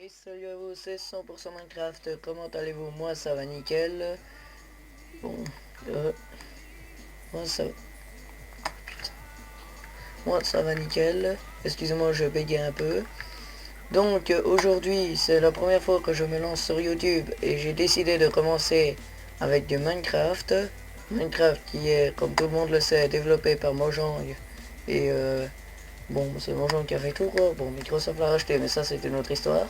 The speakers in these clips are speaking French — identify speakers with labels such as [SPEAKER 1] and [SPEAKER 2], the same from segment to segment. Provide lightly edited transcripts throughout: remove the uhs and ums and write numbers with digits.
[SPEAKER 1] Et salut à vous, c'est 100% Minecraft, comment allez-vous? Moi ça va nickel. Bon, euh, moi ça, moi ça va nickel. Excusez-moi, je bégaye un peu. Donc aujourd'hui, c'est la première fois que je me lance sur YouTube et j'ai décidé de commencer avec du Minecraft. Minecraft qui est, comme tout le monde le sait, développé par Mojang. Et bon, c'est Mojang qui a fait tout quoi. Bon, Microsoft l'a racheté, mais ça c'est une autre histoire.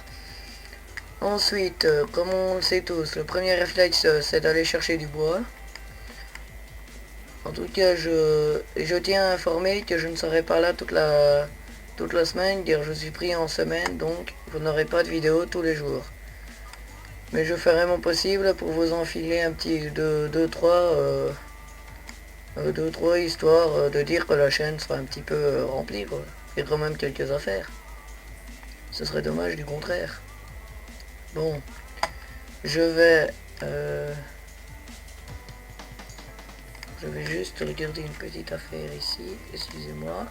[SPEAKER 1] Ensuite, comme on le sait tous, le premier réflexe c'est d'aller chercher du bois. En tout cas, je tiens à informer que je ne serai pas là toute la semaine car je suis pris en semaine, donc vous n'aurez pas de vidéo tous les jours. Mais je ferai mon possible pour vous enfiler un petit 2-3 histoires de dire que la chaîne sera un petit peu remplie quoi. Il y a quand même quelques affaires. Ce serait dommage du contraire. Bon, je vais... je vais juste regarder une petite affaire ici, excusez-moi.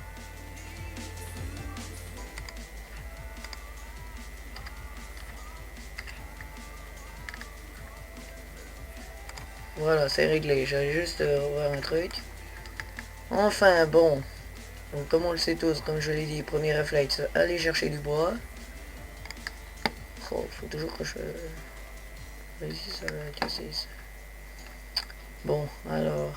[SPEAKER 1] Voilà, c'est réglé, j'allais juste revoir un truc. Enfin, bon. Donc, comme on le sait tous, comme je l'ai dit, premier réflexe, aller chercher du bois. Oh, faut toujours que je réussisse à casser ça. Bon, alors.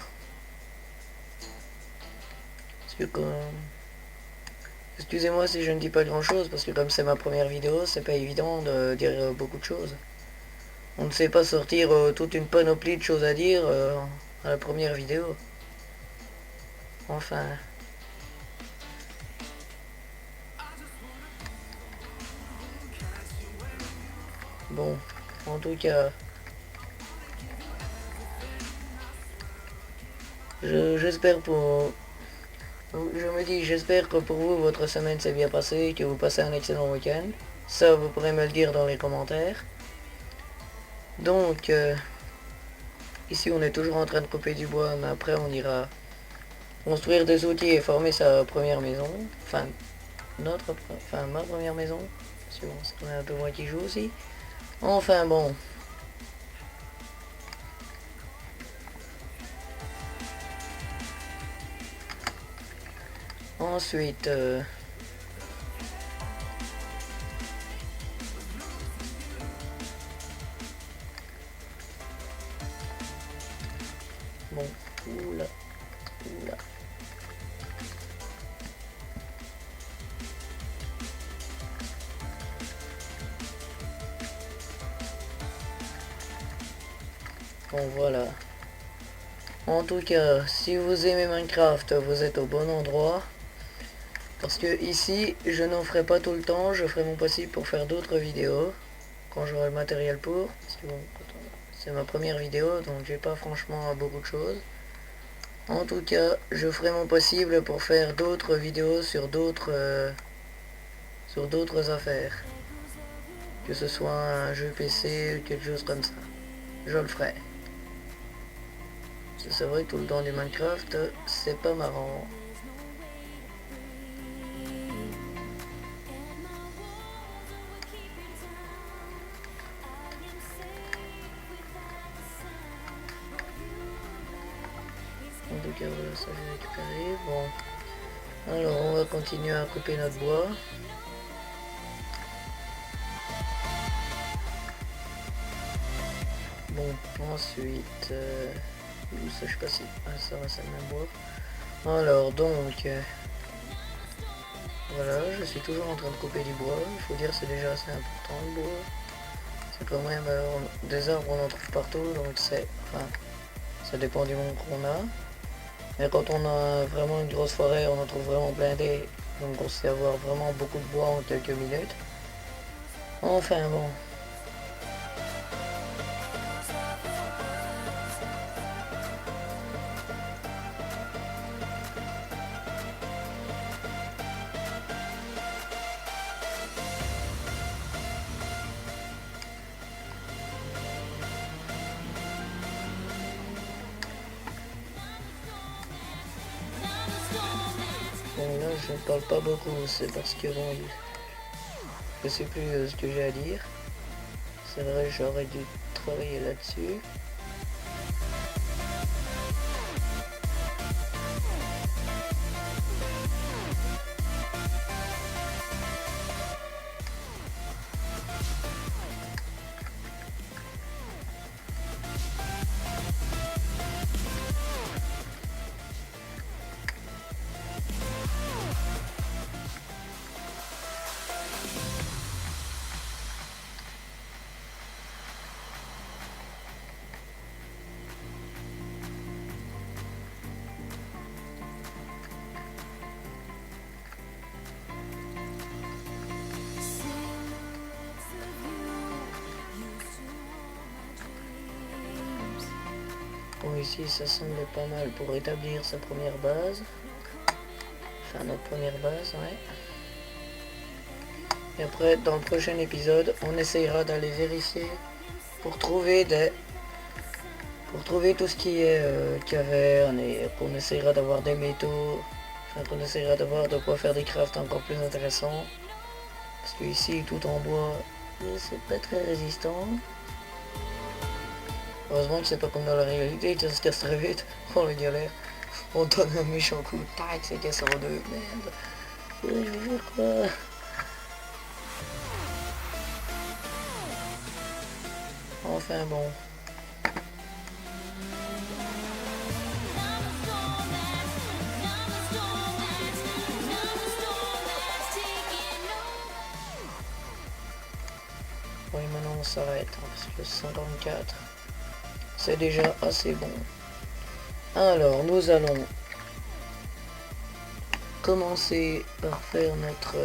[SPEAKER 1] Excusez-moi si je ne dis pas grand chose, parce que comme c'est ma première vidéo, c'est pas évident de dire beaucoup de choses. On ne sait pas sortir toute une panoplie de choses à dire à la première vidéo. Enfin. Bon, en tout cas, j'espère pour... Je me dis, j'espère que pour vous, votre semaine s'est bien passée, que vous passez un excellent week-end. Ça, vous pourrez me le dire dans les commentaires. Donc, ici, on est toujours en train de couper du bois, mais après, on ira construire des outils et former sa première maison. Enfin, ma première maison. Parce que bon, c'est un peu moi qui joue aussi. Enfin, bon. Ensuite, bon, oula, oula. Bon, voilà. En tout cas, si vous aimez Minecraft, vous êtes au bon endroit. Parce que ici, je n'en ferai pas tout le temps, je ferai mon possible pour faire d'autres vidéos. Quand j'aurai le matériel pour. Parce que bon, c'est ma première vidéo, donc j'ai pas franchement beaucoup de choses. En tout cas, je ferai mon possible pour faire d'autres vidéos sur d'autres affaires. Que ce soit un jeu PC ou quelque chose comme ça. Je le ferai. C'est vrai que tout le temps du Minecraft, c'est pas marrant. En tout cas, voilà, ça j'ai récupéré. Bon. Alors, on va continuer à couper notre bois. Bon, ensuite... ça, je sais pas si... Ah, ça va, ça le même bois. Alors, donc... voilà, je suis toujours en train de couper du bois. Il faut dire c'est déjà assez important le bois. C'est quand même... des arbres, on en trouve partout, donc c'est... Enfin, ça dépend du monde qu'on a. Mais quand on a vraiment une grosse forêt, on en trouve vraiment blindé. Donc on sait avoir vraiment beaucoup de bois en quelques minutes. Enfin bon. Bon là je ne parle pas beaucoup, c'est parce que bon... Je sais plus ce que j'ai à dire. C'est vrai, j'aurais dû travailler là-dessus. Bon, ici ça semblait pas mal pour établir sa première base. Enfin, notre première base, ouais. Et après, dans le prochain épisode, on essayera d'aller vérifier pour trouver tout ce qui est caverne, et qu'on essayera d'avoir des métaux, enfin qu'on essayera d'avoir de quoi faire des crafts encore plus intéressants. Parce que ici, tout en bois, c'est pas très résistant. Heureusement que c'est pas comme dans la réalité, ça se casse très vite. On le galère. On donne un méchant coup, tac, c'est cassé en deux. Merde. Je vais faire quoi? Enfin bon. Oui, maintenant on s'arrête, hein, parce que 54, c'est déjà assez bon. Alors, nous allons commencer par faire notre...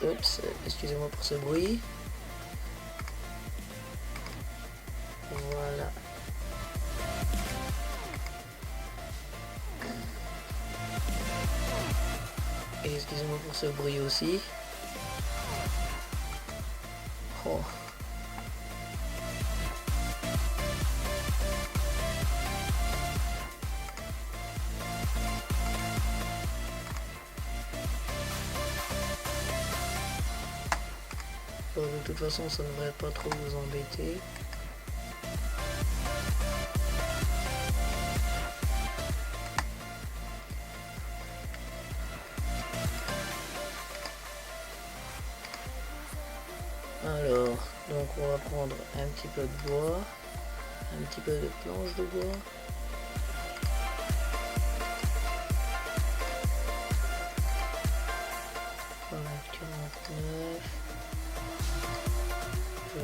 [SPEAKER 1] Oups, excusez-moi pour ce bruit. Voilà. Et excusez-moi pour ce bruit aussi. Oh. Bon, de toute façon, ça ne devrait pas trop vous embêter. Alors, donc on va prendre un petit peu de bois, un petit peu de planche de bois. Voilà, 49, 20,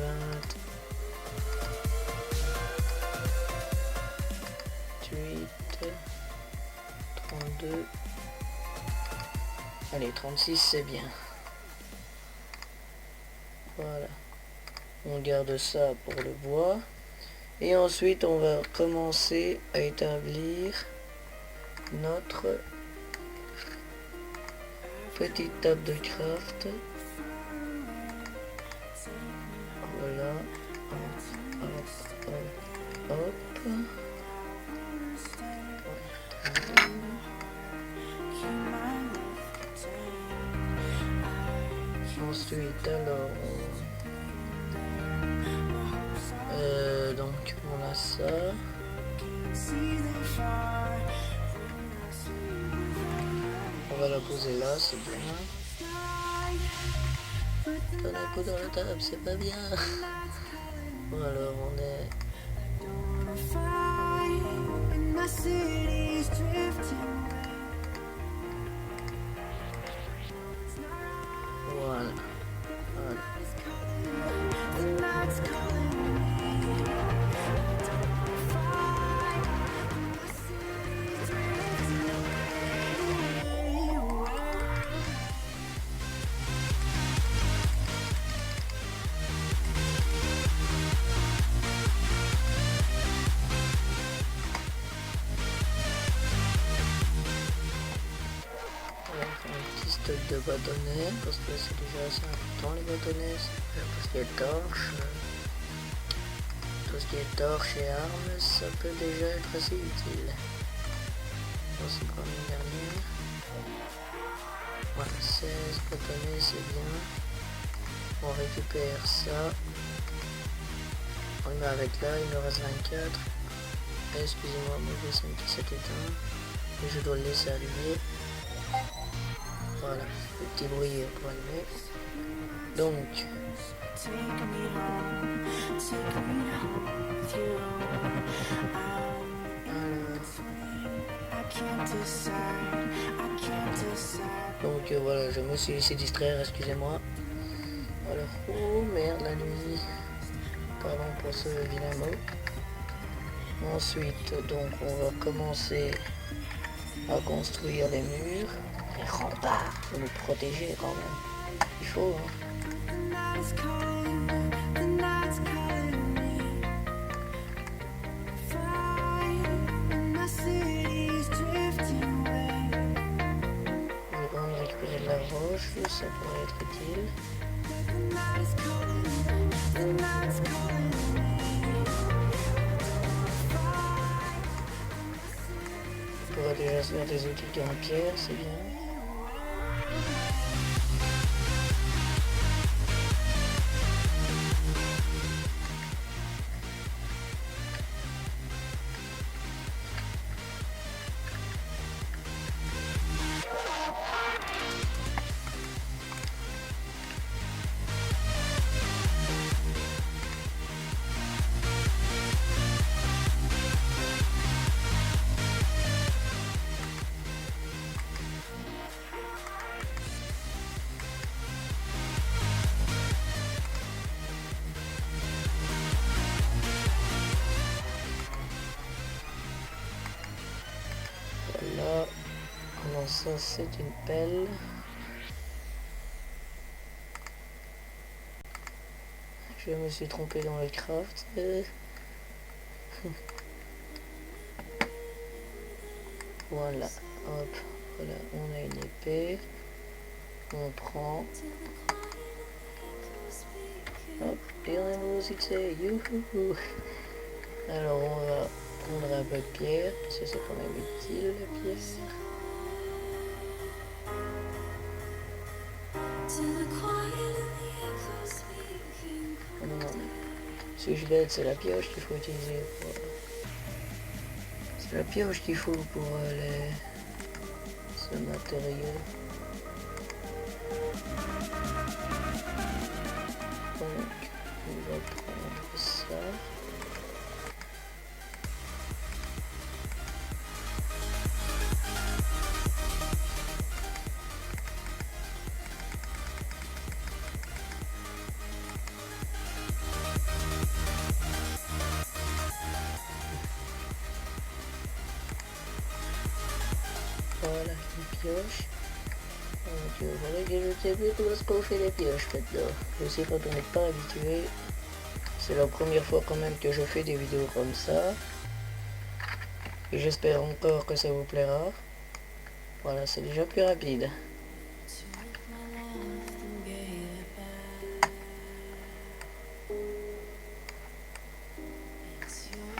[SPEAKER 1] 28, 32, allez, 36 c'est bien. Voilà, on garde ça pour le bois. Et ensuite, on va commencer à établir notre petite table de craft. Voilà. Hop, hop, hop. Ensuite, alors... donc, on a ça. On va la poser là, c'est bien. Donne un coup dans la table, c'est pas bien. Bon, alors, on est... Voilà. Voilà. Stock de bâtonnets, parce que c'est déjà assez important les bâtonnets, parce qu'il y a torches, tout ce qui est torches et armes, ça peut déjà être assez utile. On s'y prend une dernière. Voilà, 16 bâtonnets, c'est bien. On récupère ça. On le met avec là, il me reste 24. Excusez-moi, mon dessin qui s'est éteint. Et je dois le laisser allumer. Voilà, le petit bruit pour allumer. Donc, voilà, je me suis laissé distraire, excusez-moi. Alors, oh merde, la nuit. Pardon pour ce vilain mot. Ensuite, donc, on va commencer à construire les murs. Les remparts, pour nous protéger quand même. Il faut, hein. De la roche, ça pourrait être utile. On pourrait déjà se faire des outils en pierre, c'est bien. Voilà. Alors ça c'est une pelle. Je me suis trompé dans le craft. Voilà, hop, voilà, on a une épée. On prend. Hop, et on a un nouveau succès. Youhou. Alors on va prendre un peu de pierre, parce que c'est quand même utile la pierre. Oh non, si je l'aide, c'est la pioche qu'il faut utiliser pour... C'est la pioche qu'il faut pour ce matériau. Donc, on va prendre ça. Voilà, une pioche. Donc voilà que je sais plus comment est-ce qu'on fait les pioches maintenant. Je sais quand on n'est pas habitué. C'est la première fois quand même que je fais des vidéos comme ça. Et j'espère encore que ça vous plaira. Voilà, c'est déjà plus rapide.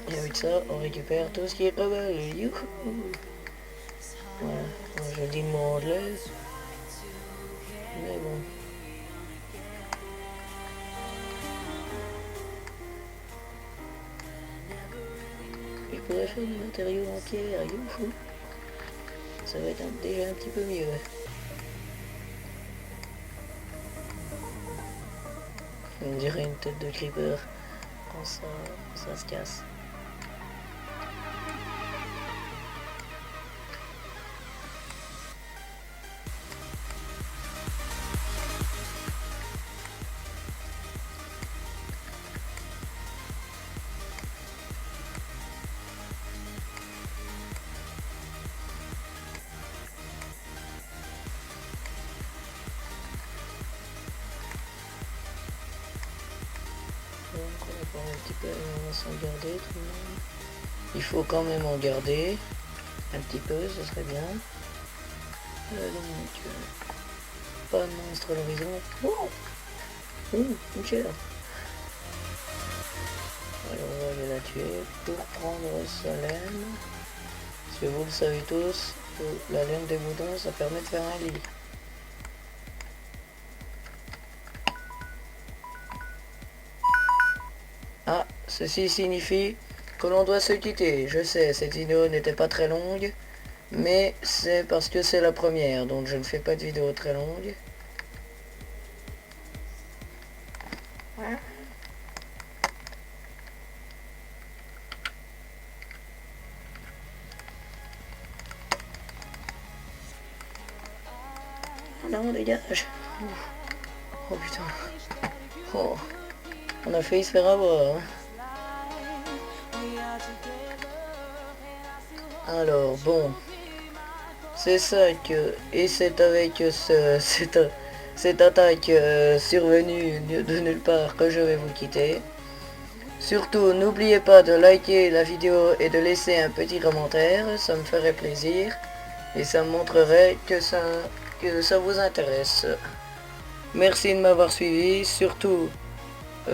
[SPEAKER 1] Et avec ça, on récupère tout ce qui est cobble. Youhou! Voilà, je dis mon anglais. Mais bon. Je pourrais faire du matériau en pierre. Youhou! Ça va être déjà un petit peu mieux. On dirait une tête de creeper quand ça se casse. Donc on va prendre un petit peu, on va s'en garder tout le monde. Il faut quand même en garder un petit peu, ce serait bien. Donc, pas de monstre à l'horizon. Oh, une chair. Alors on va aller la tuer pour prendre sa laine. Parce que vous le savez tous, la laine des boutons ça permet de faire un lit. ceci signifie que l'on doit se quitter. Je sais, cette vidéo n'était pas très longue, mais c'est parce que c'est la première, donc je ne fais pas de vidéo très longue. Oh non, dégage. Oh putain. Oh. On a failli se faire avoir. Hein. Alors, bon. C'est ça que... Et c'est avec cette attaque survenue de nulle part que je vais vous quitter. Surtout, n'oubliez pas de liker la vidéo et de laisser un petit commentaire. Ça me ferait plaisir. Et ça me montrerait que ça vous intéresse. Merci de m'avoir suivi. Surtout... ça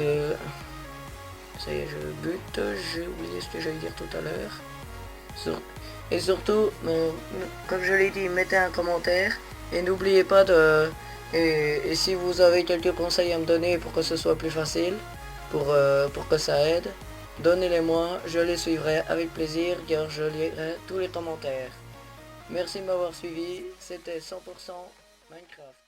[SPEAKER 1] y est, je bute, j'ai oublié ce que j'allais dire tout à l'heure. Et surtout, comme je l'ai dit, mettez un commentaire. Et n'oubliez pas de... Et si vous avez quelques conseils à me donner pour que ce soit plus facile, pour que ça aide, donnez-les-moi, je les suivrai avec plaisir car je lirai tous les commentaires. Merci de m'avoir suivi, c'était 100% Minecraft.